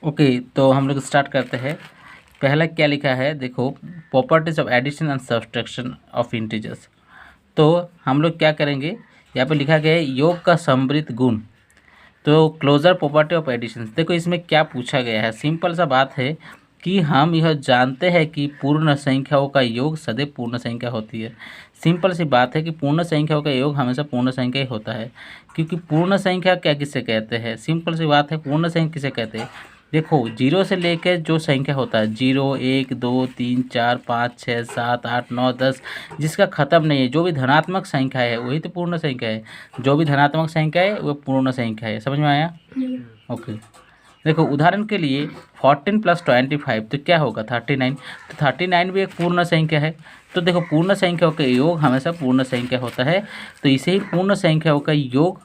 Okay, तो हम लोग स्टार्ट करते हैं। पहला क्या लिखा है देखो, properties of addition and subtraction of integers. तो हम लोग क्या करेंगे, यहाँ पे लिखा गया है योग का समृद्ध गुण। तो क्लोजर प्रॉपर्टी ऑफ एडिशन, देखो इसमें क्या पूछा गया है, सिंपल सा बात है कि हम यह जानते हैं कि पूर्ण संख्याओं का योग सदैव पूर्ण संख्या होती है। सिंपल सी बात है कि पूर्ण संख्याओं का योग हमेशा पूर्ण संख्या ही होता है, क्योंकि पूर्ण संख्या क्या किसे कहते हैं, सिंपल सी बात है, पूर्ण संख्या किसे कहते हैं। देखो जीरो से लेकर जो संख्या होता है, 0 1 2 3 4 5 6 7 8 9 10, जिसका ख़त्म नहीं है, जो भी धनात्मक संख्या है वही तो पूर्ण संख्या है। जो भी धनात्मक संख्या है वो पूर्ण संख्या है। समझ में आया? ओके, देखो उदाहरण के लिए 14 + 25 तो क्या होगा 39। तो 39 भी एक पूर्ण संख्या है। तो देखो पूर्ण संख्याओं का योग हमेशा पूर्ण संख्या होता है, तो इसे ही पूर्ण संख्याओं का योग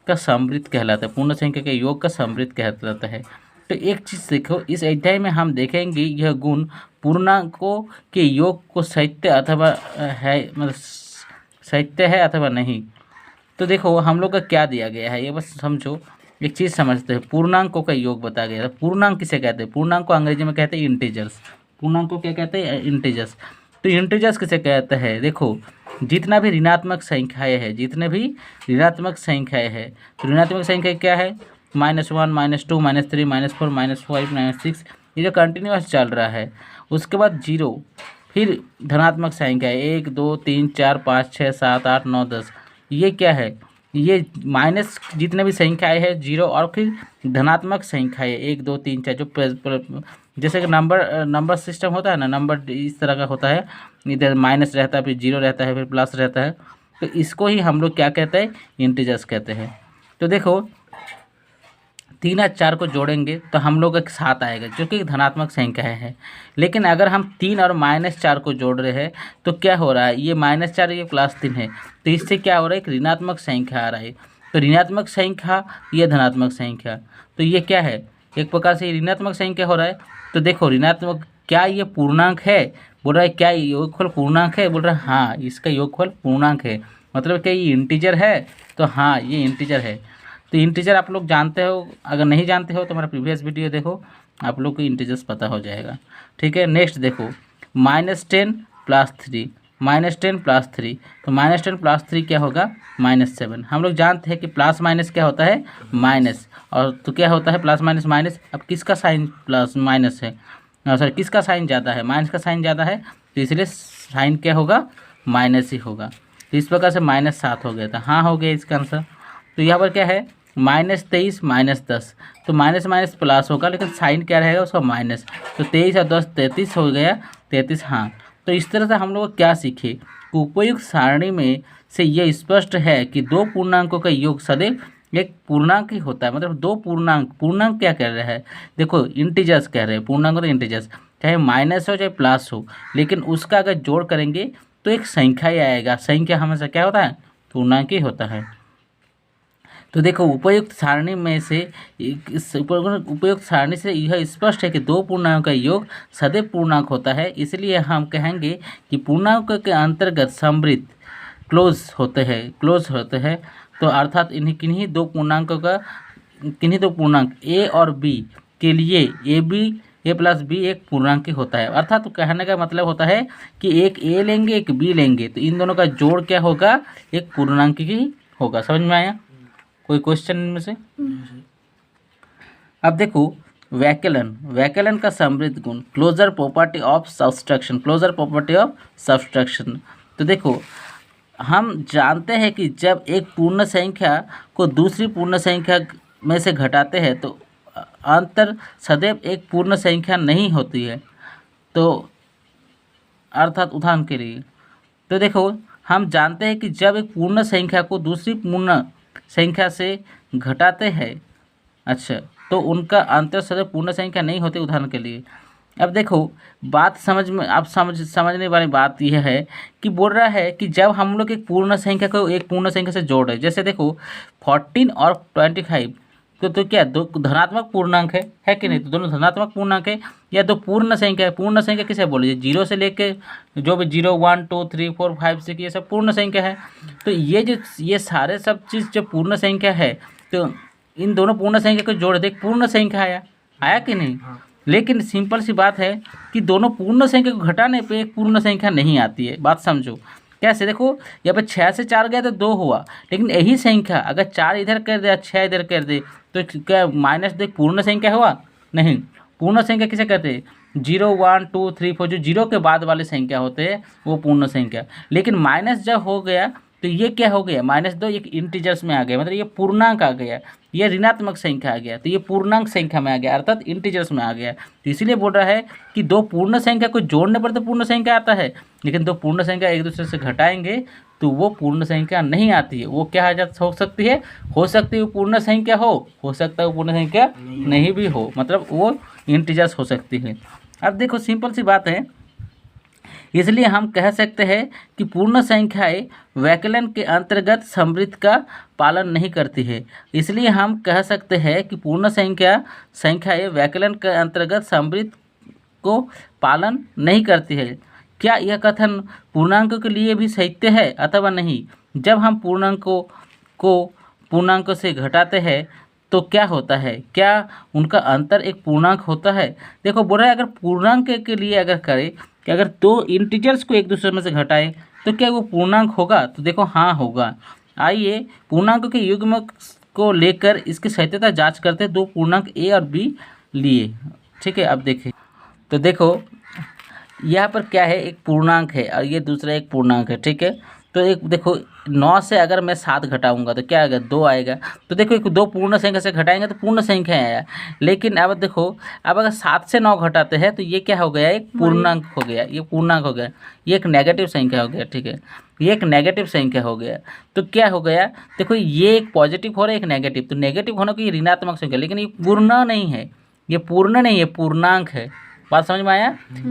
का समृद्ध कहलाता है, पूर्ण संख्या के योग का समृद्ध कहलाता है। तो एक चीज़ देखो, इस अध्याय में हम देखेंगे यह गुण पूर्णांकों के योग को सत्य अथवा है, मतलब सत्य है अथवा नहीं। तो देखो हम लोग का क्या दिया गया है, ये बस समझो, एक चीज़ समझते हैं। पूर्णांकों का योग बताया गया है। पूर्णांक किसे कहते हैं? पूर्णांक को अंग्रेजी में कहते हैं इंटीजर्स। पूर्णांक को क्या कहते हैं? इंटीजर्स। तो इंटीजर्स किसे कहते हैं? देखो जितना भी ऋणात्मक संख्याएं हैं, जितने भी ऋणात्मक संख्याएं हैं, तो ऋणात्मक संख्या क्या है? -1 -2 -3 -4 -5 -6, ये जो कंटिन्यूस चल रहा है। उसके बाद 0, फिर धनात्मक संख्या 1 2 3 4 5 6 7 8 9 10, ये क्या है? ये माइनस जितने भी संख्याएं हैं 0, और फिर धनात्मक संख्याएं 1 2 3 4, जो जैसे कि नंबर सिस्टम होता है ना, नंबर इस तरह का होता है, इधर माइनस रहता है, फिर 0 रहता है, फिर प्लस रहता है। तो इसको ही हम लोग क्या कहते हैं? इंटीजर्स कहते हैं। तो देखो 3 और 4 को जोड़ेंगे तो हम लोग एक 7 आएगा, जो कि धनात्मक संख्या है। लेकिन अगर हम 3 और -4 को जोड़ रहे हैं तो क्या हो रहा है? ये -4 ये +3 है, तो इससे क्या हो रहा है? एक ऋणात्मक संख्या आ रहा है। तो ऋणात्मक संख्या, ये धनात्मक संख्या, तो ये क्या है? एक प्रकार से ये ऋणात्मक संख्या हो रहा है। तो देखो ऋणात्मक, क्या ये पूर्णांक है? बोल रहा है क्या योगफल पूर्णांक है? बोल रहा है हाँ, इसका योगफल पूर्णांक है। मतलब क्या ये इंटीजर है? तो हाँ, ये इंटीजर है। तो इंटीजर आप लोग जानते हो, अगर नहीं जानते हो तो हमारा प्रीवियस वीडियो देखो, आप लोग को इंटीजर्स पता हो जाएगा। ठीक है, नेक्स्ट देखो -10 + 3, -10 + 3, तो -10 + 3 क्या होगा? -7। हम लोग जानते हैं कि प्लस माइनस क्या होता है? माइनस। और तो क्या होता है प्लस माइनस माइनस? अब किसका साइन प्लस माइनस है, सॉरी किसका साइन ज़्यादा है? माइनस का साइन ज़्यादा है, तो इसलिए साइन क्या होगा? माइनस ही होगा। तो इस प्रकार से -7 हो गया था। हाँ, हो गया इसका आंसर। तो यहाँ पर क्या है? -23 -10, तो माइनस माइनस प्लस होगा, लेकिन साइन क्या रहेगा उसका? माइनस। तो 23 और 10 33 हो गया, 33। हाँ, तो इस तरह से हम लोग क्या सीखे कि उपयुक्त सारणी में से यह स्पष्ट है कि दो पूर्णांकों का योग सदैव एक पूर्णांक ही होता है। मतलब दो पूर्णांक, पूर्णांक क्या कह रहे हैं? देखो इंटीजर्स कह रहे हैं, पूर्णांक तो इंटीजर्स, चाहे माइनस हो चाहे प्लस हो, लेकिन उसका अगर जोड़ करेंगे तो एक संख्या ही आएगा। संख्या हमेशा क्या होता है? पूर्णांक ही होता है। तो देखो उपयुक्त सारणी में से उपयुक्त सारणी से यह स्पष्ट है कि दो पूर्णांकों का योग सदैव पूर्णांक होता है। इसलिए हम कहेंगे कि पूर्णांकों के अंतर्गत समृद्ध क्लोज होते हैं। तो अर्थात किन्हीं दो पूर्णांक ए और बी के लिए ए + बी एक पूर्णांक ही होता है। अर्थात तो कहने का मतलब होता है कि एक ए लेंगे एक बी लेंगे, तो इन दोनों का जोड़ क्या होगा? एक पूर्णांक ही होगा। समझ में आया? कोई क्वेश्चन इनमें से? अब देखो वैकलन का समृद्ध गुण, क्लोजर प्रॉपर्टी ऑफ सब्सट्रैक्शन। तो देखो हम जानते हैं कि जब एक पूर्ण संख्या को दूसरी पूर्ण संख्या में से घटाते हैं तो अंतर सदैव एक पूर्ण संख्या नहीं होती है। तो अर्थात उदाहरण के लिए, तो देखो हम जानते हैं कि जब एक पूर्ण संख्या को दूसरी पूर्ण संख्या से घटाते हैं, अच्छा, तो उनका अंतर सदैव पूर्ण संख्या नहीं होती। उदाहरण के लिए अब देखो बात समझ में, आप समझने वाली बात यह है कि बोल रहा है कि जब हम लोग एक पूर्ण संख्या को एक पूर्ण संख्या से जोड़ रहे हैं, जैसे देखो 14 और 25, तो क्या दो धनात्मक पूर्णांक है कि नहीं? तो दोनों धनात्मक पूर्णांक है, या दो पूर्ण संख्या है। पूर्ण संख्या किसे बोलिए? 0 से लेके जो भी 0 1 2 3 4 5 6 ये सब पूर्ण संख्या है। तो ये सारे सब चीज़ जो पूर्ण संख्या है, तो इन दोनों पूर्ण संख्या को जोड़ दे, पूर्ण संख्या आया। आया कि नहीं। लेकिन सिंपल सी बात है कि दोनों पूर्ण संख्या को घटाने पे एक पूर्ण संख्या नहीं आती है। बात समझो कैसे, देखो यहाँ पे 6 से 4 गया तो 2 हुआ, लेकिन यही संख्या अगर 4 इधर कर दे 6 इधर कर दे तो क्या -2 पूर्ण संख्या हुआ? नहीं। पूर्ण संख्या किसे कहते हैं? 0 1 2 3 4 जो 0 के बाद वाले संख्या होते हैं वो पूर्ण संख्या। लेकिन माइनस जब हो गया तो ये क्या हो गया? -2 एक इंटीजर्स में आ गया, मतलब ये पूर्णांक आ गया, ये ऋणात्मक संख्या आ गया, तो ये पूर्णांक संख्या में आ गया, अर्थात इंटीजर्स में आ गया। तो इसीलिए बोल रहा है कि दो पूर्ण संख्या को जोड़ने पर तो पूर्ण संख्या आता है, लेकिन दो पूर्ण संख्या एक दूसरे से घटाएंगे तो वो पूर्ण संख्या नहीं आती है। वो क्या हो सकती है? हो सकती है वो पूर्ण संख्या हो सकता है वो पूर्ण संख्या नहीं भी हो, मतलब वो इंटीजर्स हो सकती है। अब देखो सिंपल सी बात है, इसलिए हम कह सकते हैं कि पूर्ण संख्याएं वैकलन के अंतर्गत समृद्ध का पालन नहीं करती है। इसलिए हम कह सकते हैं कि पूर्ण संख्याएं वैकलन के अंतर्गत समृद्ध को पालन नहीं करती है। क्या यह कथन पूर्णांकों के लिए भी सत्य है अथवा नहीं? जब हम पूर्णांकों को पूर्णांकों से घटाते हैं तो क्या होता है? क्या उनका अंतर एक पूर्णांक होता है? देखो बोल रहा है अगर पूर्णांक के लिए अगर करें कि अगर दो इंटीजर्स को एक दूसरे में से घटाएं तो क्या वो पूर्णांक होगा? तो देखो हाँ होगा। आइए पूर्णांकों के युग्म को लेकर इसकी सत्यता जांच करते हैं। दो पूर्णांक ए और बी लिए, ठीक है। अब देखें तो देखो यहाँ पर क्या है, एक पूर्णांक है और ये दूसरा एक पूर्णांक है, ठीक है। तो एक देखो 9 से अगर मैं 7 घटाऊंगा तो क्या आएगा? 2 आएगा। तो देखो एक दो पूर्ण संख्या से घटाएंगे तो पूर्ण संख्या आया, लेकिन अब देखो अब अगर 7 से 9 घटाते हैं तो ये क्या हो गया? एक पूर्णांक हो गया, ये पूर्णांक हो गया, ये एक नेगेटिव संख्या हो गया, ठीक है। ये एक नेगेटिव संख्या हो गया। तो क्या हो गया? देखो ये एक पॉजिटिव हो रहा है, एक नेगेटिव, तो नेगेटिव होने को ये ऋणात्मक संख्या, लेकिन ये पूर्ण नहीं है, ये पूर्ण नहीं है, पूर्णांक है। बात समझ में आया?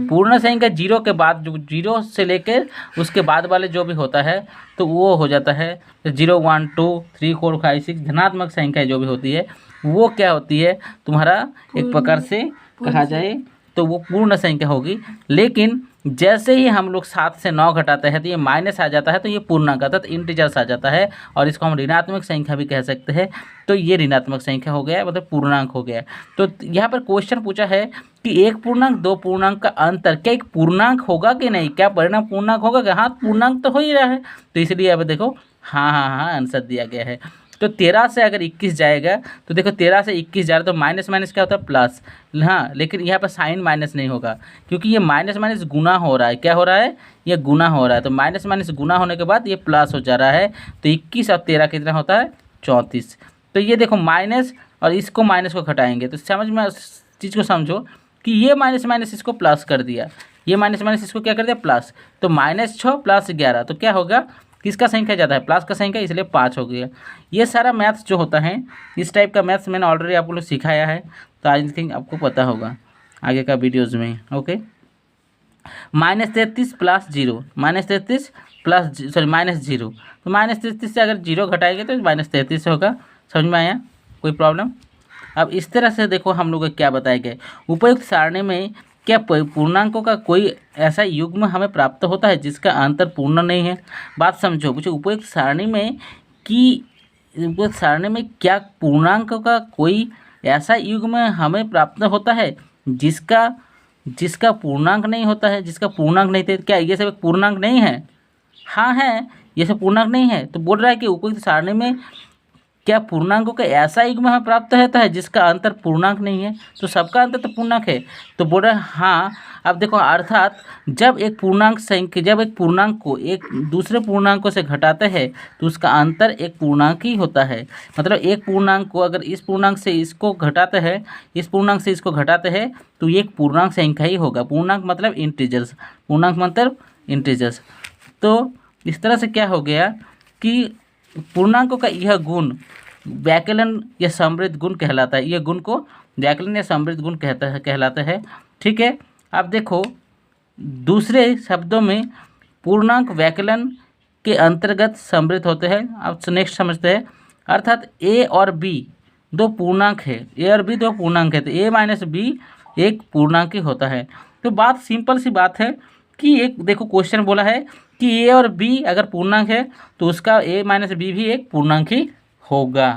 पूर्ण संख्या 0 के बाद जो 0 से लेकर उसके बाद वाले जो भी होता है तो वो हो जाता है 0 1 2 3 4 5 6 धनात्मक संख्या जो भी होती है वो क्या होती है? तुम्हारा एक प्रकार से कहा जाए तो वो पूर्ण संख्या होगी। लेकिन जैसे ही हम लोग 7 से 9 घटाते हैं तो ये माइनस आ जाता है, तो ये पूर्णांक आता है, तो इंटीजर्स आ जाता है और इसको हम ऋणात्मक संख्या भी कह सकते हैं। तो ये ऋणात्मक संख्या हो गया, मतलब पूर्णांक हो गया। तो यहाँ पर क्वेश्चन पूछा है कि एक पूर्णांक दो पूर्णांक का अंतर क्या एक पूर्णांक होगा कि नहीं? क्या परिणाम पूर्णांक होगा क्या? हाँ पूर्णांक तो हो ही रहा है, तो इसलिए अब देखो हाँ आंसर दिया गया है। तो 13 से अगर 21 जाएगा तो देखो 13 से 21 जा रहा है तो माइनस माइनस क्या होता है? प्लस। हाँ लेकिन यहाँ पर साइन माइनस नहीं होगा क्योंकि ये माइनस माइनस गुना हो रहा है। क्या हो रहा है? ये गुना हो रहा है, तो माइनस माइनस गुना होने के बाद ये प्लस हो जा रहा है। तो 21 और 13 कितना होता है? 34। तो ये देखो माइनस और इसको माइनस को घटाएंगे तो समझ में उस चीज़ को समझो कि ये माइनस माइनस इसको प्लस कर दिया, ये माइनस माइनस इसको क्या कर दिया? प्लस। तो -6 + 11 तो क्या होगा? किसका संख्या ज़्यादा है? प्लस का संख्या, इसलिए 5 हो गया। ये सारा मैथ्स जो होता है इस टाइप का मैथ्स मैंने ऑलरेडी आप लोग सिखाया है, तो आई थिंक आपको पता होगा आगे का वीडियोज़ में। ओके -33 + 0 -33 + सॉरी -0 तो -33 से अगर 0 घटाएंगे तो -33 होगा। समझ में आया? कोई प्रॉब्लम? अब इस तरह से देखो हम लोग क्या बताए गए, उपयुक्त सारणी में क्या पूर्णांकों का कोई ऐसा युग्म हमें प्राप्त होता है जिसका अंतर पूर्ण नहीं है? बात समझो, पूछो उपयुक्त सारणी में कि उपयुक्त सारणी में क्या पूर्णांकों का कोई ऐसा युग्म हमें प्राप्त होता है जिसका पूर्णांक नहीं होता है, जिसका पूर्णांक नहीं थे? क्या ये सब एक पूर्णांक नहीं है? हाँ है, ये सब पूर्णांक नहीं है। तो बोल रहा है कि उपयुक्त सारणी में क्या पूर्णांकों का ऐसा युग्म हमें प्राप्त होता है जिसका अंतर पूर्णांक नहीं है? तो सबका अंतर तो पूर्णांक है। तो बोल रहे हैं हाँ। अब देखो अर्थात जब एक पूर्णांक को एक दूसरे पूर्णांकों से घटाते हैं तो उसका अंतर एक पूर्णांक ही होता है। मतलब एक पूर्णांक को अगर इस पूर्णांक से इसको घटाते हैं, इस पूर्णांक से इसको घटाते हैं तो ये एक पूर्णांक संख्या ही होगा। पूर्णांक मतलब इंटीजर्स, पूर्णांक मतलब इंटीजर्स। तो इस तरह से क्या हो गया कि पूर्णांकों का यह गुण व्याकलन या समृद्ध गुण कहलाता है। यह गुण को व्याकलन या समृद्ध गुण कहलाता है। ठीक है। अब देखो दूसरे शब्दों में पूर्णांक व्याकलन के अंतर्गत समृद्ध होते हैं। अब नेक्स्ट समझते हैं। अर्थात ए और बी दो पूर्णांक है, ए और बी दो पूर्णांक है, तो ए माइनस बी एक पूर्णांक ही होता है। तो बात सिंपल सी बात है कि एक देखो क्वेश्चन बोला है कि ए और बी अगर पूर्णांक है तो उसका ए माइनस बी भी एक पूर्णांक ही होगा।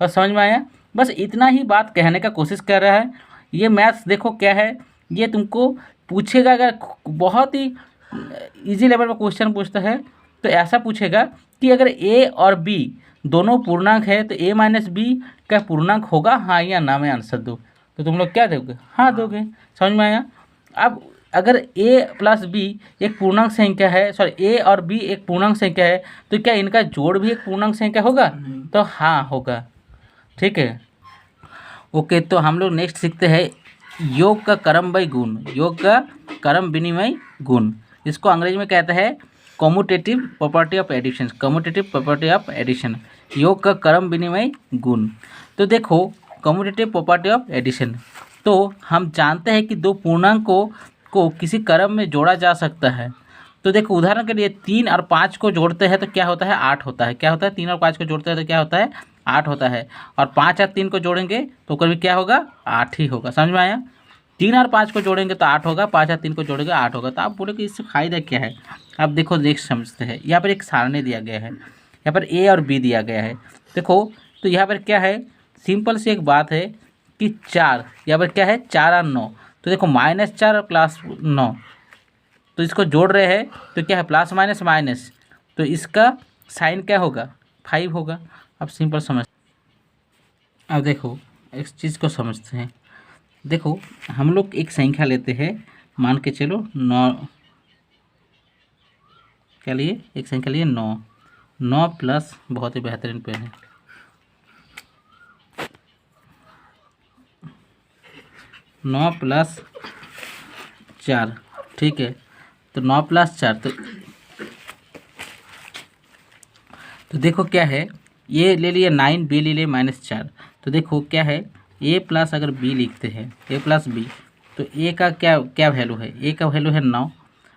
बस समझ में आया? बस इतना ही बात कहने का कोशिश कर रहा है। ये मैथ्स देखो क्या है, ये तुमको पूछेगा अगर बहुत ही इजी लेवल पर क्वेश्चन पूछता है तो ऐसा पूछेगा कि अगर ए और बी दोनों पूर्णांक है तो ए माइनस बी का पूर्णांक होगा, हाँ या ना में आंसर दो। तो तुम लोग क्या दोगे, हाँ दोगे। समझ में आया। अब अगर ए प्लस बी एक पूर्णांक संख्या है, सॉरी ए और बी एक पूर्णांक संख्या है, तो क्या इनका जोड़ भी एक पूर्णांक संख्या होगा? तो हाँ होगा। ठीक है, ओके। तो हम लोग नेक्स्ट सीखते हैं योग का क्रम बाई गुण, योग का क्रम विनिमय गुण। इसको अंग्रेजी में कहते हैं commutative property of addition, commutative property of addition, योग का क्रम विनिमय गुण। तो देखो कम्यूटेटिव प्रॉपर्टी ऑफ एडिशन, तो हम जानते हैं कि दो पूर्णांकों को किसी क्रम में जोड़ा जा सकता है। तो देखो उदाहरण के लिए 3 और 5 को जोड़ते हैं तो क्या होता है, 8 होता है। क्या होता है, 3 और 5 को जोड़ते हैं तो क्या होता है, 8 होता है। और 5 और 3 को जोड़ेंगे तो कभी क्या होगा, 8 ही होगा। समझ में आया। 3 और 5 को जोड़ेंगे तो 8 होगा, 5 और 3 को जोड़ेंगे 8 होगा। तो आप बोले कि इससे फायदा क्या है। अब देखो नेक्स्ट समझते हैं। यहाँ पर एक सारणी दिया गया है, यहाँ पर ए और बी दिया गया है। देखो तो यहाँ पर क्या है, सिंपल सी एक बात है कि 4, यहाँ पर क्या है 4 और 9। तो देखो -4 और +9, तो इसको जोड़ रहे हैं तो क्या है प्लस माइनस माइनस, तो इसका साइन क्या होगा, 5 होगा। अब सिंपल समझ। अब देखो एक चीज़ को समझते हैं। देखो हम लोग एक संख्या लेते हैं, मान के चलो 9, क्या लिए, एक संख्या लिए 9, 9 प्लस, बहुत ही बेहतरीन पेन है, 9 + 4। ठीक है, तो 9 + 4 तो देखो क्या है, ये ले लिए 9, बी ले लिए -4। तो देखो क्या है, ए प्लस अगर बी लिखते हैं, ए प्लस बी, तो ए का क्या क्या वैल्यू है, ए का वैल्यू है 9,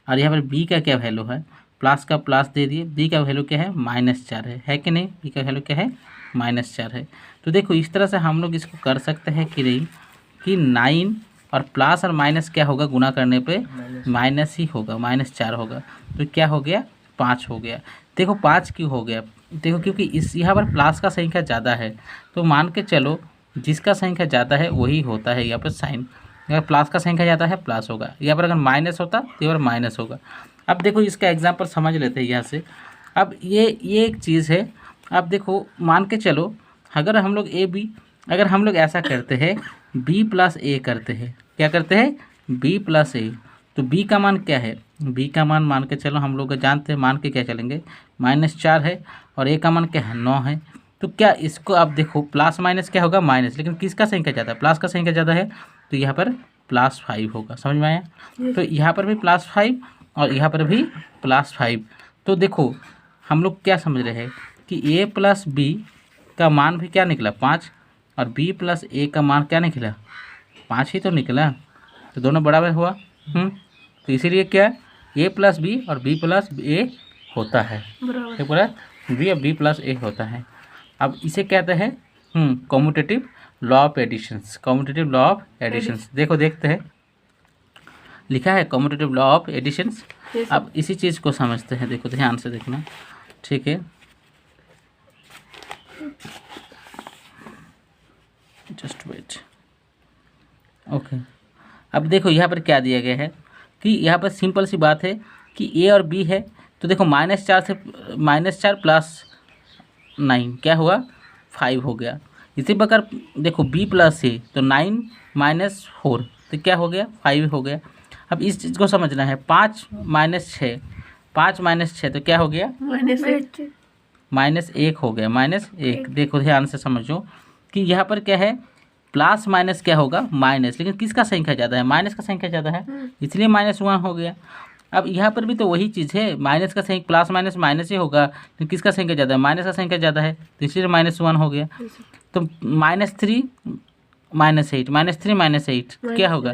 और यहाँ पर बी का क्या वैल्यू है, प्लस का प्लस दे दिए, बी का वैल्यू क्या है -4 है कि नहीं, बी का वैल्यू क्या है -4 है। तो देखो इस तरह से हम लोग इसको कर सकते हैं कि नहीं, कि 9 और प्लस और माइनस क्या होगा, गुना करने पे माइनस ही होगा, -4 होगा। तो क्या हो गया, 5 हो गया। देखो 5 क्यों हो गया, देखो क्योंकि इस यहाँ पर प्लस का संख्या ज़्यादा है, तो मान के चलो जिसका संख्या ज़्यादा है वही होता है यहाँ पर साइन। अगर प्लस का संख्या ज़्यादा है प्लस होगा, यहाँ पर अगर माइनस होता तो यहाँ पर माइनस होगा। अब देखो इसका एग्जाम्पल समझ लेते हैं यहाँ से। अब ये एक चीज़ है। अब देखो मान के चलो अगर हम लोग अगर हम लोग ऐसा करते हैं b + a करते हैं, क्या करते हैं b + a, तो b का मान क्या है, b का मान मान के चलो हम लोग जानते हैं, मान के क्या चलेंगे, -4 है, और a का मान क्या है 9 है। तो क्या इसको आप देखो प्लस माइनस क्या होगा, माइनस, लेकिन किसका संख्या ज़्यादा है, प्लस का संख्या ज़्यादा है, तो यहाँ पर +5 होगा। समझ में आया। तो यहाँ पर भी +5 और यहाँ पर भी +5। तो देखो हम लोग क्या समझ रहे हैं कि a + b का मान भी क्या निकला 5, और b + a का मान क्या निकला 5 ही तो निकला, तो दोनों बराबर हुआ। तो इसीलिए क्या a + b और b + a होता है, ठीक बोला, b और b + a होता है। अब इसे कहते हैं commutative law of additions, commutative law of additions. देखो देखते हैं, लिखा है कम्यूटेटिव लॉ ऑफ एडिशंस। अब इसी चीज़ को समझते हैं, देखो ध्यान से देखना, ठीक है, जस्ट वेट। ओके, अब देखो यहाँ पर क्या दिया गया है कि यहाँ पर सिंपल सी बात है कि a और b है, तो देखो -4 से -4 + 9 क्या हुआ 5 हो गया। इसी प्रकार देखो b + a, तो 9 - 4 तो क्या हो गया 5 हो गया। अब इस चीज़ को समझना है, 5 - 6, 5 - 6 तो क्या हो गया -1 हो गया, -1। देखो ध्यान से समझो कि यहाँ पर क्या है, प्लस माइनस क्या होगा माइनस, लेकिन किसका संख्या ज़्यादा है, माइनस का संख्या ज़्यादा है, इसलिए -1 हो गया। अब यहाँ पर भी तो वही चीज़ है, माइनस का संख्या प्लस माइनस माइनस ही होगा, तो किसका संख्या ज़्यादा है, माइनस का संख्या ज़्यादा है, तो इसलिए -1 हो गया। तो -3 - 8 क्या होगा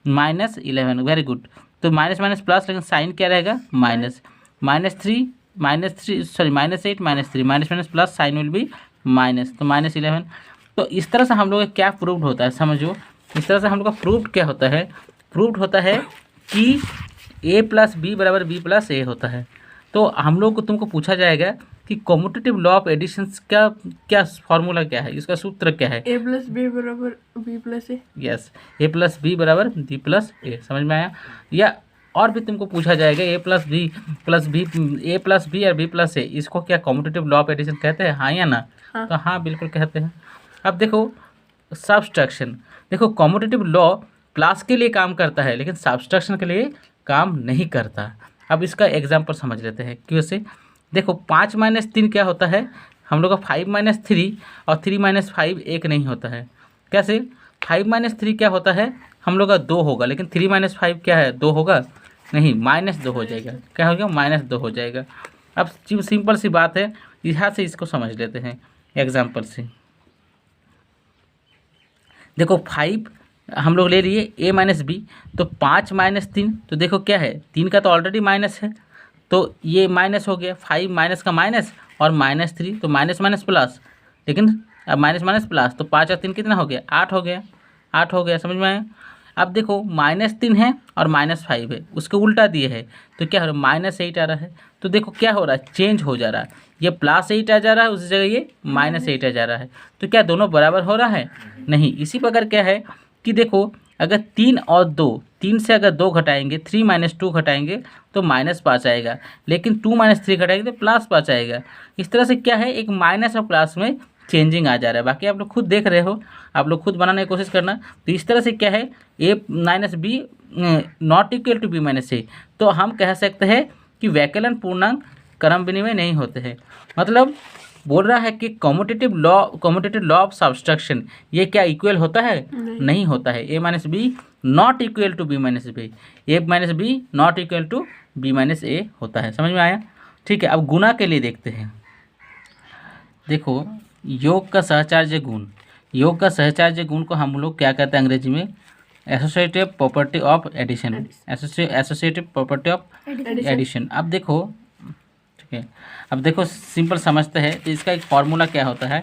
-11। Very good. तो माइनस माइनस प्लस, लेकिन साइन क्या रहेगा minus, -3 sorry -8 -3 minus minus plus, sign will be minus, तो -11। तो इस तरह से हम लोग का क्या प्रूव्ड होता है, समझो इस तरह से हम लोग का प्रूव्ड क्या होता है, प्रूव्ड होता है कि a + b = b + a होता है। तो हम लोग को तुमको पूछा जाएगा कि कॉम्यूटेटिव लॉ ऑफ एडिशन का क्या फॉर्मूला क्या है, इसका सूत्र क्या है। ए प्लस बी बराबर बी प्लस ए। यस, ए प्लस बी बराबर बी प्लस ए, समझ में आया। या और भी तुमको पूछा जाएगा ए प्लस बी ए प्लस बी और बी प्लस ए, इसको क्या कॉम्यूटेटिव लॉ ऑफ एडिशन कहते हैं, हाँ या ना। हाँ। तो हाँ बिल्कुल कहते हैं। अब देखो सब्सट्रैक्शन, देखो कॉम्यूटेटिव लॉ प्लस के लिए काम करता है लेकिन सब्सट्रैक्शन के लिए काम नहीं करता। अब इसका एग्जाम्पल समझ लेते हैं क्यों से। देखो 5 माइनस 3 क्या होता है, हम लोग का 5 माइनस 3 और 3 माइनस 5 एक नहीं होता है। कैसे, 5 माइनस 3 क्या होता है, हम लोग का 2 होगा, लेकिन 3 माइनस 5 क्या है, 2 होगा नहीं, -2 हो जाएगा। क्या हो गया, -2 हो जाएगा। अब सिंपल सी बात है, यहाँ से इसको समझ लेते हैं एग्जाम्पल से। देखो 5 हम लोग ले लिए a माइनस बी, तो 5 माइनस 3, तो देखो क्या है, 3 का तो ऑलरेडी माइनस है, तो ये माइनस हो गया, 5 माइनस का माइनस और -3, तो माइनस माइनस प्लस, लेकिन अब माइनस माइनस प्लस, तो 5 और 3 कितना हो गया, 8 हो गया, 8 हो गया, समझ में आया। अब देखो -3 है और -5 है, उसको उल्टा दिए है, तो क्या हो रहा है, -8 आ रहा है। तो देखो क्या हो रहा है, चेंज हो जा रहा है, ये +8 आ जा रहा है, उसी जगह ये -8 आ जा रहा है। तो क्या दोनों बराबर हो रहा है, नहीं। इसी प्रकार क्या है कि देखो अगर 3 और 2, 3 से अगर 2 घटाएंगे, 3 माइनस 2 घटाएंगे तो -5 आएगा, लेकिन 2 माइनस 3 घटाएंगे तो +5 आएगा। इस तरह से क्या है, एक माइनस और प्लस में चेंजिंग आ जा रहा है। बाकी आप लोग खुद देख रहे हो, आप लोग खुद बनाने की कोशिश करना। तो इस तरह से क्या है, a minus B not equal to b minus A, तो हम कह सकते हैं कि वैकलन पूर्णांक क्रम विनिमय नहीं होते हैं। मतलब बोल रहा है कि कॉम्यूटेटिव लॉ ऑफ सब्सट्रैक्शन ये क्या इक्वल होता है, नहीं होता है। a minus B not equal to b minus B, A minus B not equal to b minus A होता है, समझ में आया। ठीक है, अब गुना के लिए देखते हैं। देखो योग का सहचार्य गुण, योग का सहचार्य गुण को हम लोग क्या कहते हैं अंग्रेजी में, associative property of addition, associative property of addition. अब देखो ठीक है, अब देखो सिंपल समझते हैं, तो इसका एक फार्मूला क्या होता है।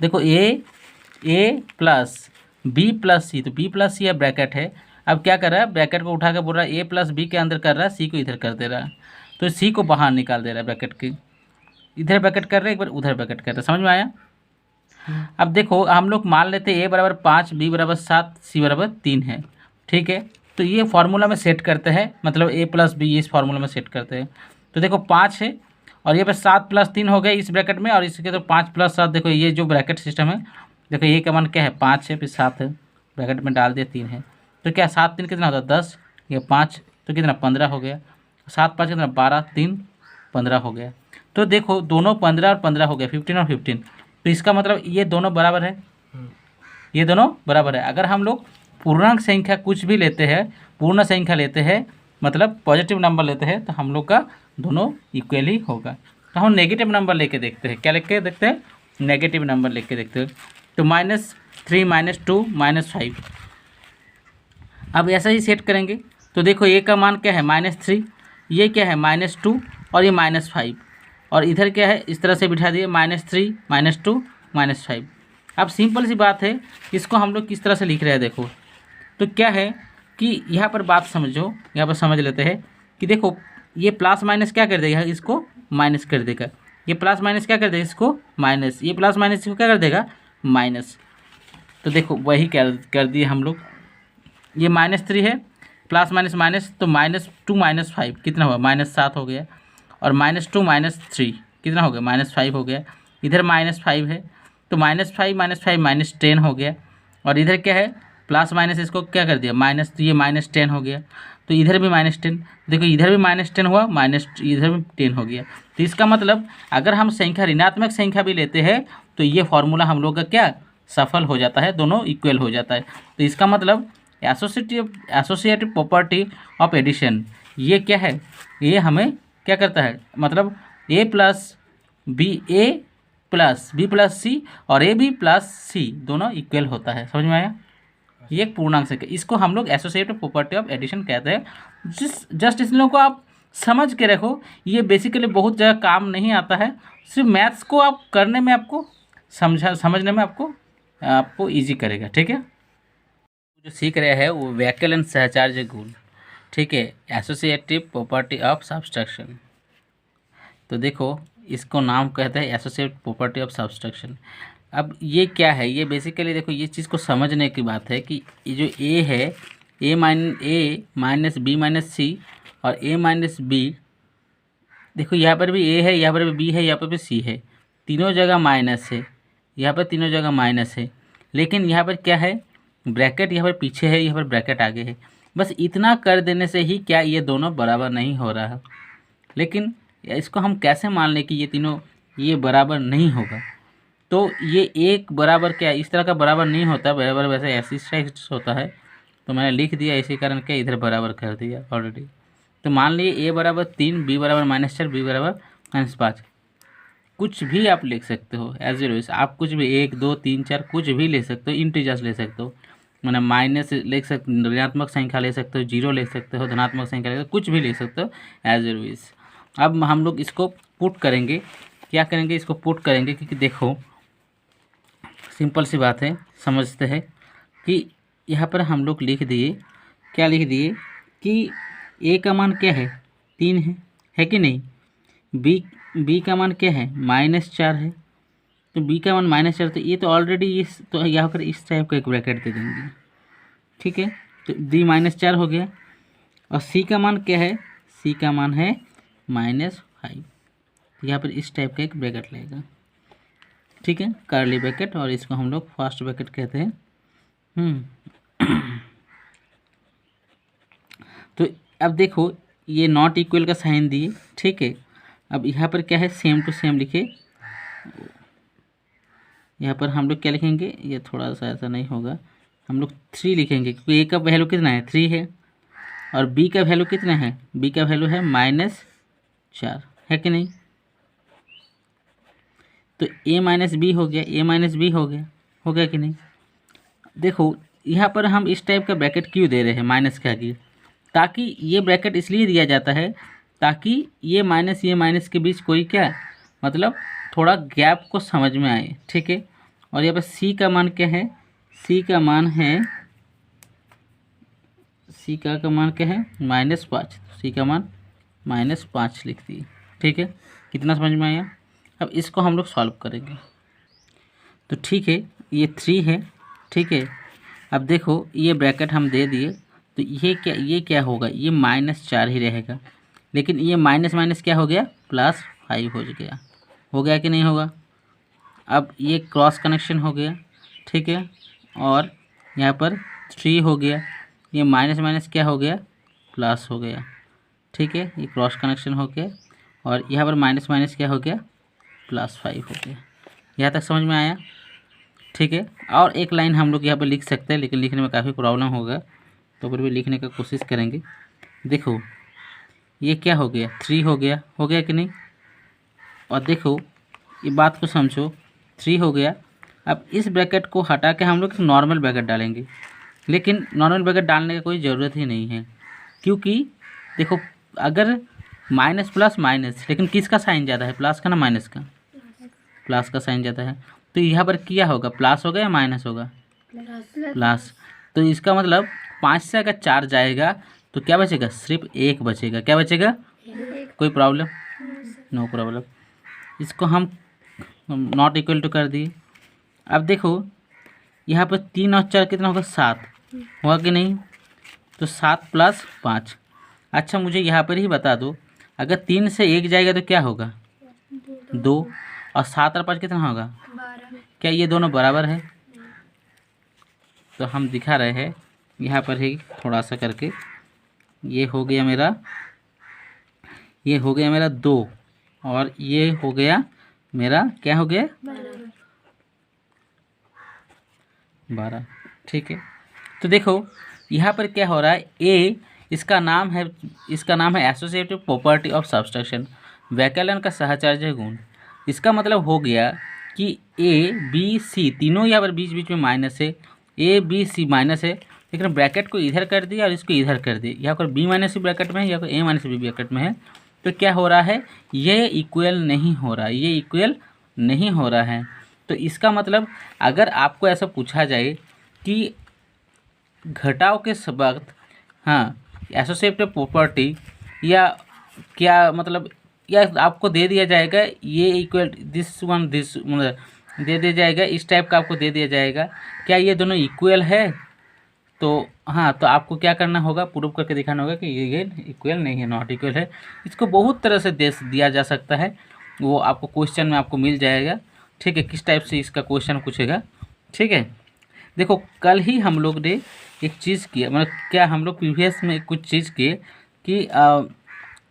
देखो ए प्लस बी प्लस सी, तो बी प्लस सी है ब्रैकेट है। अब क्या कर रहा है, ब्रैकेट को उठा के बोल रहा है ए प्लस बी के अंदर कर रहा है, सी को इधर कर दे रहा है, तो सी को बाहर निकाल दे रहा है ब्रैकेट के, इधर ब्रैकेट कर रहे हैं, एक बार उधर ब्रैकेट कर रहे हैं, समझ में आया। अब देखो हम लोग मान लेते हैं a बराबर 5, b बराबर 7, c बराबर 3 है, ठीक है। तो ये फार्मूला में सेट करते हैं, मतलब a प्लस बी इस फार्मूला में सेट करते हैं। तो देखो 5 है और ये पर 7 प्लस 3 हो गए इस ब्रैकेट में, और इसके तो 5 प्लस 7, देखो ये जो ब्रैकेट सिस्टम है, देखो ये का मान क्या है, 5 है, फिर 7 है, ब्रैकेट में डाल दिया 3 है, तो क्या 7 3 कितना होता है 10, ये 5 तो कितना 15 हो गया, 7 5 कितना 12, 3 15 हो गया। तो देखो दोनों 15 और 15 हो गया, 15 और 15, तो इसका मतलब ये दोनों बराबर है, ये दोनों बराबर है। अगर हम लोग पूर्णांक संख्या कुछ भी लेते हैं, पूर्ण संख्या लेते हैं, मतलब पॉजिटिव नंबर लेते हैं, तो हम लोग का दोनों इक्वल ही होगा। तो हम नेगेटिव नंबर लेके देखते हैं, क्या लेके देखते हैं, नेगेटिव नंबर लेके देखते हैं। तो -3 -2 -5, अब ऐसा ही सेट करेंगे। तो देखो ये का मान क्या है -3, ये क्या है -2 और ये -5, और इधर क्या है, इस तरह से बिठा दिए -3 -2 -5। अब सिंपल सी बात है, इसको हम लोग किस तरह से लिख रहे हैं देखो। तो क्या है कि यहाँ पर बात समझो, यहाँ पर समझ लेते हैं कि देखो ये प्लस माइनस क्या कर देगा, इसको माइनस कर देगा, ये प्लस माइनस क्या कर देगा, इसको माइनस, ये प्लस माइनस इसको क्या कर देगा, माइनस। तो देखो वही कर दिए हम लोग, ये -3 है, प्लस माइनस माइनस, तो -2 -5 कितना हुआ, -7 हो गया, और -2 -3 कितना हो गया, -5 हो गया। इधर -5 है, तो -5 -5 -10 हो गया, और इधर क्या है प्लस माइनस, इसको क्या कर दिया माइनस, तो ये -10 हो गया। तो इधर भी -10, देखो इधर भी -10 हुआ, माइनस इधर भी 10 हो गया। तो इसका मतलब अगर हम संख्या ऋणात्मक संख्या भी लेते हैं तो ये फार्मूला हम लोग का क्या सफल हो जाता है, दोनों इक्वल हो जाता है। तो इसका मतलब एसोसिएटिव प्रॉपर्टी ऑफ एडिशन ये क्या है, ये हमें क्या करता है, मतलब a प्लस बी प्लस सी और ए बी प्लस सी दोनों इक्वल होता है, समझ में आया। ये एक पूर्णांक संख्या, इसको हम लोग एसोसिएटिव प्रॉपर्टी ऑफ एडिशन कहते हैं। जस्ट इन लोगों को आप समझ के रखो, ये बेसिकली बहुत जगह काम नहीं आता है, सिर्फ मैथ्स को आप करने में आपको समझने में आपको ईजी करेगा, ठीक है। जो सीख रहे हैं वो व्याकलन सहचार्य गुण, ठीक है, एसोसिएटिव प्रॉपर्टी ऑफ सब्सट्रैक्शन। तो देखो इसको नाम कहते हैं एसोसिएटिव प्रॉपर्टी ऑफ सब्सट्रैक्शन। अब ये क्या है, ये बेसिकली देखो ये चीज़ को समझने की बात है कि ये जो ए है, ए माइनस बी माइनस सी और ए माइनस बी, देखो यहाँ पर भी ए है, यहाँ पर भी बी है, यहाँ पर भी सी है, तीनों जगह माइनस है, यहाँ पर तीनों जगह माइनस है, लेकिन यहाँ पर क्या है, ब्रैकेट यहाँ पर पीछे है, यहाँ पर ब्रैकेट आगे है। बस इतना कर देने से ही क्या ये दोनों बराबर नहीं हो रहा है। लेकिन इसको हम कैसे मान लें कि ये तीनों ये बराबर नहीं होगा? तो ये एक बराबर क्या इस तरह का बराबर नहीं होता, बराबर वैसे ऐसी साइज होता है, तो मैंने लिख दिया इसी कारण क्या इधर बराबर कर दिया ऑलरेडी। तो मान लीजिए ए बराबर 3, बी बराबर -4, बी बराबर -5, कुछ भी आप लिख सकते हो एज इट इज। आप कुछ भी 1, 2, 3, 4 कुछ भी ले सकते हो, इंटीजर्स ले सकते हो, मैंने माइनस ले सकते, ऋणात्मक संख्या ले सकते हो, जीरो ले सकते हो, धनात्मक संख्या ले सकते हो, कुछ भी ले सकते हो एज इट इज। अब हम लोग इसको पुट करेंगे, क्या करेंगे, इसको पुट करेंगे, क्योंकि देखो सिंपल सी बात है, समझते हैं कि यहाँ पर हम लोग लिख दिए, क्या लिख दिए कि ए का मान क्या है, 3 है कि नहीं, बी का मान क्या है, -4 है, तो बी का मान -4, तो ये तो ऑलरेडी इस, तो यहाँ पर इस टाइप का एक ब्रैकेट दे देंगे, ठीक है। तो बी -4 हो गया, और सी का मान क्या है, सी का मान है -5, यहाँ पर इस टाइप का एक ब्रैकेट लगेगा, ठीक है, कर्ली ब्रैकेट, और इसको हम लोग फर्स्ट ब्रैकेट कहते हैं। तो अब देखो ये नॉट इक्वल का साइन दिए, ठीक है। अब यहाँ पर क्या है, सेम टू सेम लिखे, यहाँ पर हम लोग क्या लिखेंगे, ये थोड़ा सा ऐसा नहीं होगा, हम लोग 3 लिखेंगे, क्योंकि ए का वैल्यू कितना है, 3 है, और बी का वैल्यू कितना है, बी का वैल्यू है -4, है कि नहीं। तो a माइनस बी हो गया, a माइनस बी हो गया कि नहीं। देखो यहाँ पर हम इस टाइप का ब्रैकेट क्यों दे रहे हैं, माइनस का की, ताकि ये ब्रैकेट इसलिए दिया जाता है ताकि ये माइनस के बीच कोई क्या मतलब थोड़ा गैप को समझ में आए, ठीक है। और यहाँ पर सी का मान क्या है, सी का मान क्या है -5, सी का मान -5 लिख दिए, ठीक है। कितना समझ में आया। अब इसको हम लोग सॉल्व करेंगे, तो ठीक है, ये 3 है, ठीक है। अब देखो ये ब्रैकेट हम दे दिए, तो ये क्या होगा, ये -4 ही रहेगा, लेकिन ये माइनस क्या हो गया, +5 हो गया कि नहीं होगा। अब ये क्रॉस कनेक्शन हो गया, ठीक है, और यहाँ पर 3 हो गया, ये माइनस क्या हो गया, प्लस हो गया, ठीक है, ये क्रॉस कनेक्शन हो गया, और यहाँ पर माइनस क्या हो गया, +5 हो गया। यहाँ तक समझ में आया, ठीक है। और एक लाइन हम लोग यहाँ पर लिख सकते हैं, लेकिन लिखने में काफ़ी प्रॉब्लम होगा, तो फिर भी लिखने का कोशिश करेंगे। देखो ये क्या हो गया, 3 हो गया कि नहीं। और देखो ये बात को समझो, 3 हो गया। अब इस ब्रैकेट को हटा के हम लोग नॉर्मल ब्रैकेट डालेंगे, लेकिन नॉर्मल ब्रैकेट डालने की कोई ज़रूरत ही नहीं है, क्योंकि देखो अगर माइनस प्लस माइनस, लेकिन किसका साइन ज़्यादा है, प्लस का ना माइनस का, प्लस का साइन ज़्यादा है, तो यहाँ पर क्या होगा, प्लस होगा या माइनस होगा, प्लस। तो इसका मतलब 5 से अगर 4 जाएगा तो क्या बचेगा, सिर्फ 1 बचेगा, क्या बचेगा, कोई प्रॉब्लम, नो प्रॉब्लम। इसको हम नॉट इक्वल टू कर दिए। अब देखो यहाँ पर 3 और 4 कितना होगा, 7 होगा कि नहीं, तो 7 + 5। अच्छा मुझे यहाँ पर ही बता दो, अगर 3 से 1 जाएगा तो क्या होगा, 2, और 7 और 5 कितना होगा, 12। क्या ये दोनों बराबर है। तो हम दिखा रहे हैं यहाँ पर ही थोड़ा सा करके, ये हो गया मेरा 2, और ये हो गया मेरा क्या हो गया, 12, ठीक है। तो देखो यहाँ पर क्या हो रहा है, ए इसका नाम है एसोसिएटिव प्रॉपर्टी ऑफ सब्सट्रैक्शन, वैकलन का सहचार्य गुण। इसका मतलब हो गया कि ए बी सी तीनों यहाँ पर बीच में माइनस है, ए बी सी माइनस है, लेकिन ब्रैकेट को इधर कर दिया और इसको इधर कर दिया, यहाँ पर बी माइनस ब्रैकेट में है, यहाँ पर ए माइनस बी ब्रैकेट में है। तो क्या हो रहा है, ये इक्वल नहीं हो रहा है, तो इसका मतलब अगर आपको ऐसा पूछा जाए कि घटाव के वक्त हाँ एसोसिएटिव प्रॉपर्टी या क्या मतलब या आपको दे दिया जाएगा ये इक्वल दिस वन दिस, मतलब दे दिया जाएगा इस टाइप का आपको दे दिया जाएगा, क्या ये दोनों इक्वल है? तो हाँ, तो आपको क्या करना होगा, प्रूव करके दिखाना होगा कि ये इक्वल नहीं है, नॉट इक्वल है। इसको बहुत तरह से दिया जा सकता है, वो आपको क्वेश्चन में आपको मिल जाएगा, ठीक है, किस टाइप से इसका क्वेश्चन पूछेगा, ठीक है। देखो कल ही हम लोग ने एक चीज़ किया, मतलब क्या हम लोग प्रीवियस में कुछ चीज़ किए कि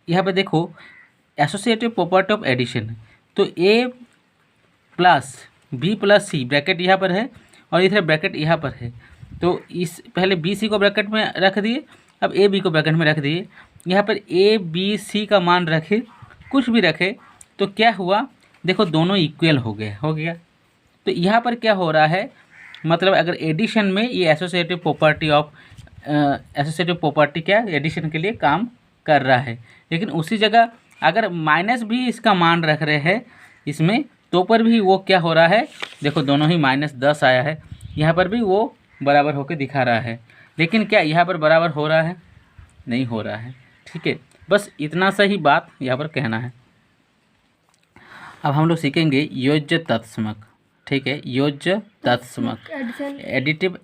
यहाँ पे देखो एसोसिएटिव प्रॉपर्टी ऑफ एडिशन, तो ए प्लस बी प्लस सी ब्रैकेट यहाँ पर है और इधर ब्रैकेट यहाँ पर है, तो इस पहले बी सी को ब्रैकेट में रख दिए, अब ए बी को ब्रैकेट में रख दिए। यहाँ पर ए बी सी का मान रखे, कुछ भी रखे, तो क्या हुआ, देखो दोनों इक्वल हो गया। तो यहाँ पर क्या हो रहा है, मतलब अगर एडिशन में ये एसोसिएटिव प्रॉपर्टी क्या एडिशन के लिए काम कर रहा है, लेकिन उसी जगह अगर माइनस भी इसका मान रख रहे हैं इसमें, तो पर भी वो क्या हो रहा है, देखो दोनों ही -10 आया है, यहाँ पर भी वो बराबर होकर दिखा रहा है, लेकिन क्या यहाँ पर बराबर हो रहा है, नहीं हो रहा है, ठीक है। बस इतना सा ही बात यहाँ पर कहना है। अब हम लोग सीखेंगे योज्य तत्समक, ठीक है, योज्य तत्समक, एडिटिव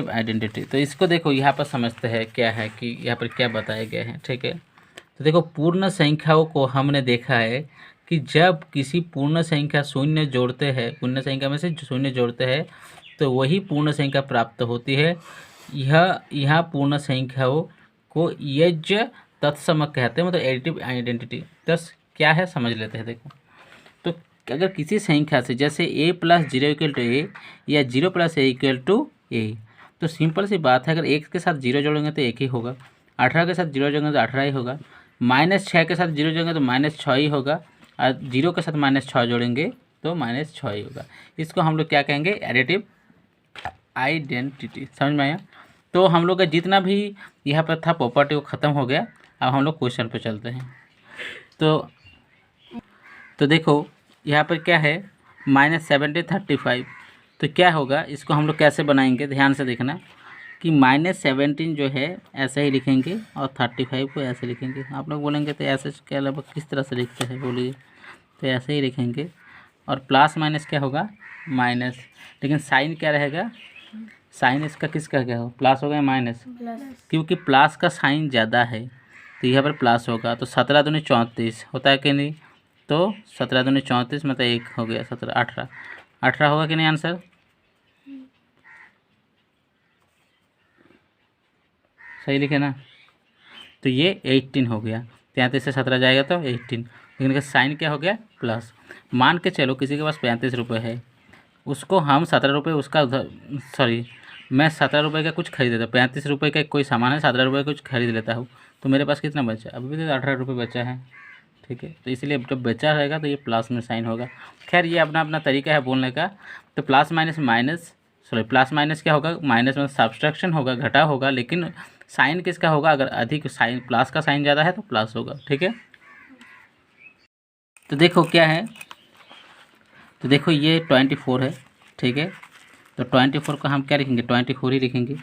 आइडेंटिटी। तो इसको देखो यहाँ पर समझते हैं क्या है कि यहाँ पर क्या बताया गया है, ठीक है। तो देखो पूर्ण संख्याओं को हमने देखा है कि जब किसी पूर्ण संख्या शून्य जोड़ते हैं, पूर्ण संख्या में से शून्य जोड़ते हैं तो वही पूर्ण संख्या प्राप्त होती है। यह पूर्ण संख्याओं को योज्य तत्समक कहते हैं, मतलब एडिटिव आइडेंटिटी। दस क्या है समझ लेते हैं। देखो तो अगर किसी संख्या से जैसे a + 0 = a या 0 + a = a, तो सिंपल सी बात है, अगर 1 के साथ 0 जोड़ेंगे तो 1 ही होगा, 18 के साथ 0 जोड़ेंगे तो 18 ही होगा, -6 के साथ 0 जोड़ेंगे तो -6 ही होगा, और 0 के साथ -6 जोड़ेंगे तो -6 ही होगा। इसको हम लोग क्या कहेंगे, एडिटिव आइडेंटिटी। समझ में आया? तो हम लोग का जितना भी यहाँ पर था प्रॉपर्टी वो ख़त्म हो गया। अब हम लोग क्वेश्चन पे चलते हैं। तो देखो यहाँ पर क्या है, -17 35, तो क्या होगा, इसको हम लोग कैसे बनाएंगे, ध्यान से देखना कि -17 जो है ऐसे ही लिखेंगे और 35 को ऐसे लिखेंगे। आप लोग बोलेंगे तो ऐसे के अलावा किस तरह से लिखते हैं, बोलिए, तो ऐसे ही लिखेंगे। और प्लस माइनस क्या होगा, माइनस, लेकिन साइन क्या रहेगा, साइन इसका किसका क्या हो, प्लस होगा या माइनस, क्योंकि प्लस का साइन ज़्यादा है तो यहाँ पर प्लस होगा। तो 17 दूनी 34 होता है कि नहीं, तो 17 दूनी 34 मतलब 1 हो गया, 17 18 होगा कि नहीं आंसर, सही लिखे ना। तो ये 18 हो गया, 33 से 17 जाएगा तो 18, लेकिन इसका साइन क्या हो गया, प्लस। मान के चलो किसी के पास 35 रुपये है, उसको हम 17 रुपये उसका मैं 17 रुपये का कुछ खरीद लेता हूँ, 35 रुपये का कोई सामान है, 17 रुपये कुछ खरीद लेता हूँ, तो मेरे पास कितना बचा, अभी भी तो 18 रुपये बचा है, ठीक है। तो इसलिए जब बचा रहेगा तो ये प्लस में साइन होगा। खैर ये अपना अपना तरीका है बोलने का। तो प्लस माइनस क्या होगा, माइनस में सब्सट्रैक्शन होगा, घटा होगा, लेकिन साइन किसका होगा, अगर अधिक साइन प्लस का साइन ज़्यादा है तो प्लस होगा, ठीक है। तो देखो क्या है, तो देखो ये 24 है, ठीक है। तो 24 को हम क्या लिखेंगे, 24 ही लिखेंगे,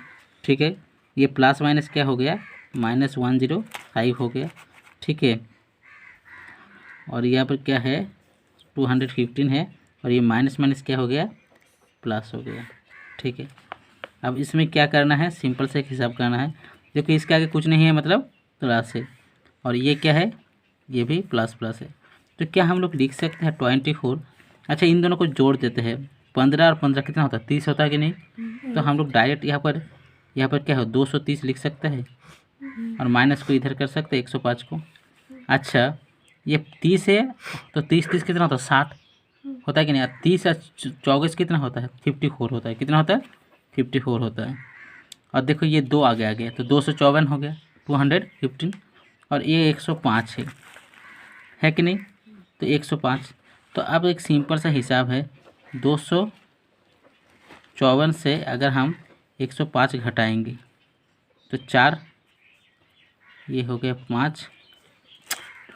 ठीक है। ये प्लस माइनस क्या हो गया, -105 हो गया, ठीक है। और यहाँ पर क्या है 215 है, और ये माइनस क्या हो गया, प्लस हो गया, ठीक है। अब इसमें क्या करना है, सिंपल से एक हिसाब करना है। देखो इसके आगे कुछ नहीं है, मतलब प्लस है, और ये क्या है, ये भी प्लस है। तो क्या हम लोग लिख सकते हैं 24, अच्छा इन दोनों को जोड़ देते हैं, 15 और 15 कितना होता है, 30 होता है कि नहीं। तो हम लोग डायरेक्ट यहाँ पर क्या हो 230 लिख सकते हैं, और माइनस को इधर कर सकते हैं 105 को। अच्छा ये 30 है, तो 30 कितना होता है, 60 होता है कि नहीं। 30 और 24 कितना होता है, 54 होता है, कितना होता है, 54 होता है। और देखो ये 2 आ गया तो 254 हो गया, 215, और ये 105 है कि नहीं, तो 105। तो अब एक सिंपल सा हिसाब है, 254 से अगर हम 105 घटाएंगे तो 4, ये हो गया 5,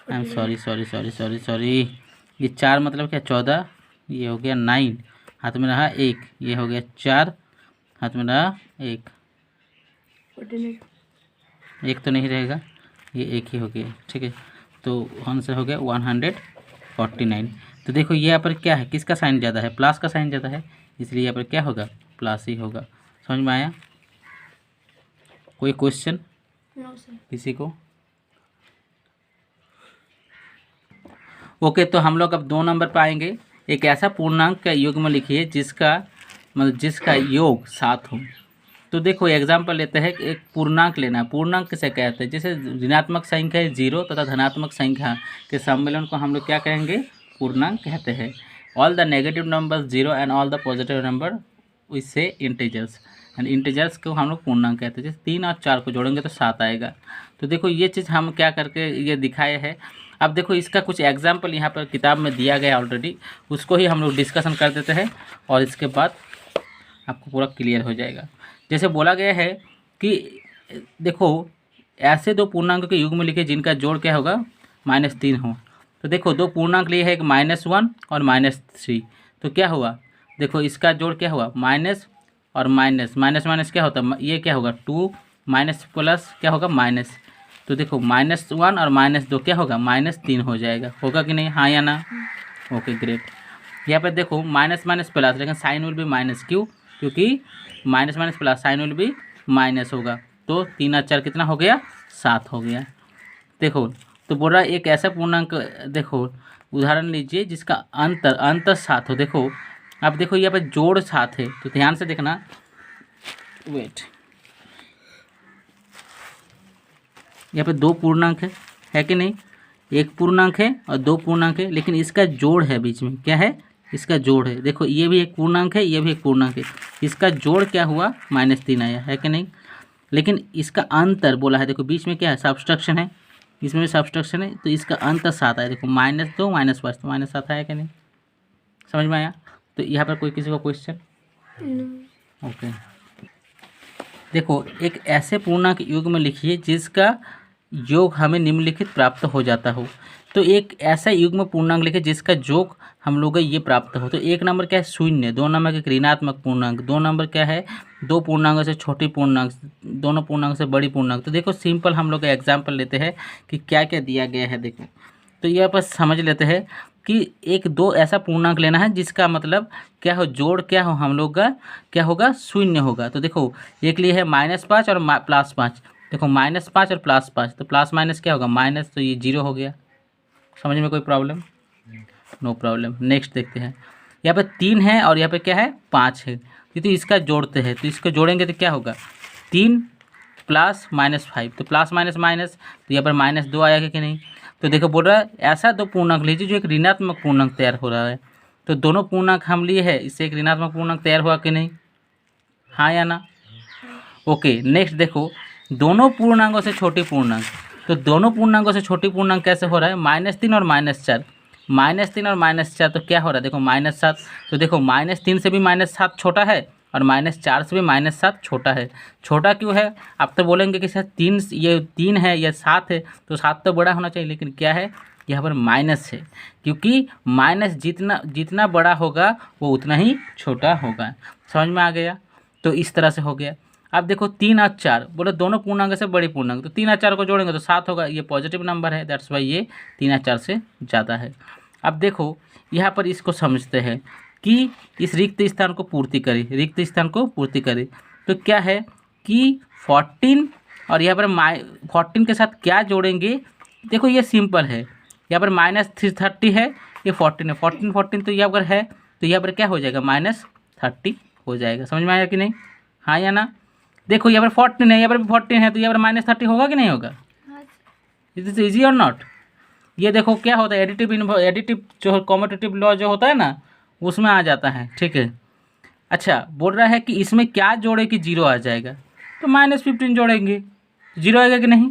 आई एम सॉरी, ये 4 मतलब क्या 14, ये हो गया 9, हाथ में रहा 1, ये हो गया 4, हाथ में रहा 1 तो नहीं रहेगा, ये 1 ही हो गया, ठीक है। तो 1 से हो गया 149। तो देखो ये यहाँ पर क्या है, किसका साइन ज़्यादा है, प्लस का साइन ज़्यादा है, इसलिए यहाँ पर क्या होगा, प्लस ही होगा। समझ में आया? कोई क्वेश्चन नो सर। किसी को? ओके, तो हम लोग अब 2 नंबर पर आएंगे। एक ऐसा पूर्णांक का युग्म लिखिए जिसका योग 7 हो। तो देखो एग्जाम्पल लेते हैं, एक पूर्णांक लेना है। पूर्णांक किसे कहते हैं? जैसे ऋणात्मक संख्या 0 तथा धनात्मक संख्या के सम्मेलन को हम लोग क्या कहेंगे, पूर्णांक कहते हैं। All the negative numbers 0 and all the positive number we say integers, and integers को हम लोग पूर्णांक कहते हैं। जैसे 3 और 4 को जोड़ेंगे तो 7 आएगा। तो देखो ये चीज़ हम क्या करके ये दिखाए हैं। अब देखो इसका कुछ एग्जाम्पल यहाँ पर किताब में दिया गया ऑलरेडी, उसको ही हम लोग डिस्कशन कर देते हैं और इसके बाद आपको पूरा क्लियर हो जाएगा। जैसे बोला गया है कि देखो ऐसे 2 पूर्णांक के युग्म लिखे जिनका जोड़ क्या होगा, -3 हो। तो देखो 2 पूर्णांक लिए है, एक -1 और -3। तो क्या हुआ, देखो इसका जोड़ क्या हुआ, माइनस और माइनस, माइनस माइनस क्या होता है, ये क्या होगा 2, माइनस प्लस क्या होगा माइनस। तो देखो -1 और -2 क्या होगा, -3 हो जाएगा। होगा कि नहीं, हाँ या ना? Okay great. यहाँ पर देखो माइनस माइनस प्लस, लेकिन साइन विल भी माइनस, क्यों? क्योंकि minus minus plus sign will भी माइनस होगा। तो 3 और 4 कितना हो गया, 7 हो गया। देखो तो बोल रहा है एक ऐसा पूर्णांक, देखो उदाहरण लीजिए जिसका अंतर 7 हो। देखो अब देखो यहाँ पे जोड़ 7 है, तो ध्यान से देखना, वेट, यहाँ पे 2 पूर्णांक है कि नहीं? एक पूर्णांक है और 2 पूर्णांक है, लेकिन इसका जोड़ है बीच में, क्या है, इसका जोड़ है। देखो ये भी एक पूर्णांक है, ये भी एक पूर्णांक है, इसका जोड़ क्या हुआ, -3 आया, है कि नहीं? लेकिन इसका अंतर बोला है, देखो बीच में क्या है, सब्सट्रैक्शन है, इसमें भी सब्सट्रैक्शन है, तो इसका अंतर 7 आया। देखो -2 -5 तो -7 आया कि नहीं? समझ में आया? तो यहाँ पर कोई किसी को क्वेश्चन? ओके देखो एक ऐसे पूर्णांक युग्म लिखिए जिसका योग हमें निम्नलिखित प्राप्त हो जाता हो। तो एक ऐसा युग्म पूर्णांक लिखे जिसका योग हम लोग ये प्राप्त हो। तो 1 नंबर क्या है, शून्य। 2 नंबर एक ऋणात्मक पूर्णांक। 2 नंबर क्या है, 2 पूर्णांकों से छोटी पूर्णांक, दोनों पूर्णांक से बड़ी पूर्णांक। तो देखो सिंपल हम लोग एग्जाम्पल लेते हैं कि क्या क्या दिया गया है। देखो तो यह पर समझ लेते हैं कि 1-2 ऐसा पूर्णांक लेना है जिसका मतलब क्या हो, जोड़ क्या हो हम लोग का, क्या होगा, शून्य होगा। तो देखो एक लिए है -5 और +5। देखो -5 और +5, तो प्लस माइनस क्या होगा, माइनस, तो ये 0 हो गया। समझ में कोई प्रॉब्लम? No problem. नेक्स्ट देखते हैं, यहाँ पे 3 है और यहाँ पे क्या है, 5 है। तो इसका जोड़ते हैं, तो इसको जोड़ेंगे तो क्या होगा, 3 + -5, तो प्लस माइनस माइनस, तो यहाँ पर -2 आएगा कि नहीं? तो देखो बोल रहा है ऐसा 2 पूर्णांक लीजिए जो एक ऋणात्मक पूर्णांक तैयार हो रहा है। तो दोनों पूर्णांक हम लिए हैं, इससे एक ऋणात्मक पूर्णांक तैयार हुआ कि नहीं, हाँ या ना? ओके नेक्स्ट देखो, दोनों पूर्णांकों से छोटी पूर्णांक। तो दोनों पूर्णांकों से छोटी पूर्णांक कैसे हो रहा है, -3 और -4। -3 और -4 तो क्या हो रहा है, देखो -7। तो देखो -3 से भी -7 छोटा है और -4 से भी -7 छोटा है। छोटा क्यों है, आप तो बोलेंगे कि सर 3, ये 3 है या 7 है, तो 7 तो बड़ा होना चाहिए, लेकिन क्या है, यहाँ पर माइनस है, क्योंकि माइनस जितना बड़ा होगा वो उतना ही छोटा होगा। समझ में आ गया? तो इस तरह से हो गया। अब देखो 3 और 4, बोले दोनों पूर्णांक से बड़ी पूर्णांक, तो 3 और 4 को जोड़ेंगे तो 7 होगा। ये पॉजिटिव नंबर है, दैट्स वाई ये 3 और 4 से ज़्यादा है। अब देखो यहाँ पर इसको समझते हैं कि इस रिक्त स्थान को पूर्ति करें, रिक्त स्थान को पूर्ति करें। तो क्या है कि 14 और यहाँ पर 14 के साथ क्या जोड़ेंगे, देखो ये सिंपल है। यहाँ पर -30 है, ये 14 है, 14 तो यहाँ पर है, तो यहाँ पर क्या हो जाएगा, -30 हो जाएगा। समझ में आया कि नहीं, हाँ या ना? देखो यहाँ पर 14 है, यहाँ पर भी 14 है, तो यहाँ पर -30 होगा कि नहीं होगा? इट इज ईजी और नॉट? ये देखो क्या होता है, एडिटिव जो कॉम्यूटेटिव लॉ जो होता है ना, उसमें आ जाता है, ठीक है। अच्छा बोल रहा है कि इसमें क्या जोड़े कि 0 आ जाएगा, तो -15 जोड़ेंगे, 0 आएगा कि नहीं?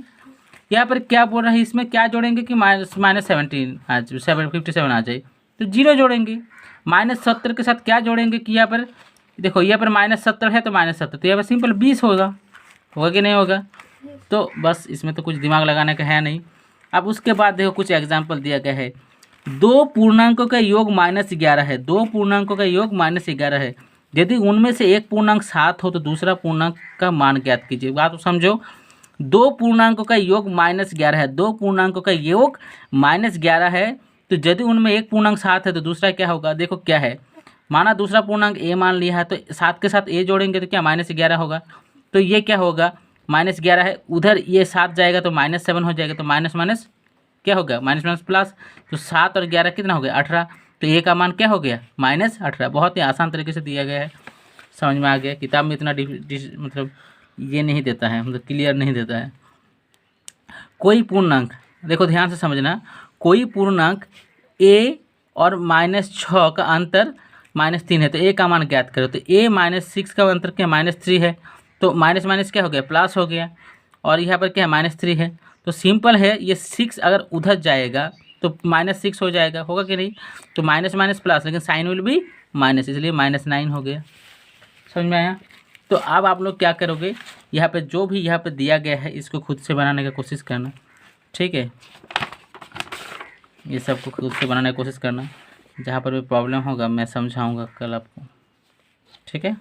यहाँ पर क्या बोल रहा है, इसमें क्या जोड़ेंगे कि -17 57 आ जाए, तो 0 जोड़ेंगे। -70 के साथ क्या जोड़ेंगे कि यहाँ पर देखो, यहाँ पर -70 है तो -70, तो यहाँ पर सिंपल 20 होगा कि नहीं होगा? तो बस इसमें तो कुछ दिमाग लगाने का है नहीं। अब उसके बाद देखो कुछ एग्जाम्पल दिया गया है। 2 पूर्णांकों का योग -11 है, 2 पूर्णांकों का योग -11 है। यदि उनमें से एक पूर्णांक 7 हो तो दूसरा पूर्णांक का मान ज्ञात कीजिए। बात समझो, दो पूर्णांकों का योग -11 है, दो पूर्णांकों का योग -11 है, तो यदि उनमें एक पूर्णांक 7 है तो दूसरा क्या होगा, देखो क्या है, माना दूसरा पूर्णांक a मान लिया है, तो 7 के साथ a जोड़ेंगे तो क्या -11 होगा, तो ये क्या होगा -11 है, उधर ये 7 जाएगा तो -7 हो जाएगा, तो माइनस माइनस क्या होगा, माइनस माइनस प्लस, तो 7 और 11 कितना हो गया 18, तो a का मान क्या हो गया -18। बहुत ही आसान तरीके से दिया गया है, समझ में आ गया। किताब में इतना मतलब ये नहीं देता है, मतलब क्लियर नहीं देता है। कोई पूर्णांक, देखो ध्यान से समझना, कोई पूर्णांक a और -6 का अंतर -3 है, तो a का मान ज्ञात करो, तो a -6 का अंतर क्या -3 है, तो माइनस माइनस क्या हो गया प्लस हो गया, और यहाँ पर क्या -3 है, तो सिंपल है, ये 6 अगर उधर जाएगा तो -6 हो जाएगा, होगा कि नहीं, तो माइनस माइनस प्लस, लेकिन साइन विल भी माइनस, इसलिए -9 हो गया। समझ में आया। तो अब आप लोग क्या करोगे, यहाँ पे जो भी यहाँ पे दिया गया है इसको खुद से बनाने का कोशिश करना, ठीक है, ये सब को खुद से बनाने की कोशिश करना, जहाँ पर भी प्रॉब्लम होगा मैं समझाऊंगा कल आपको, ठीक है।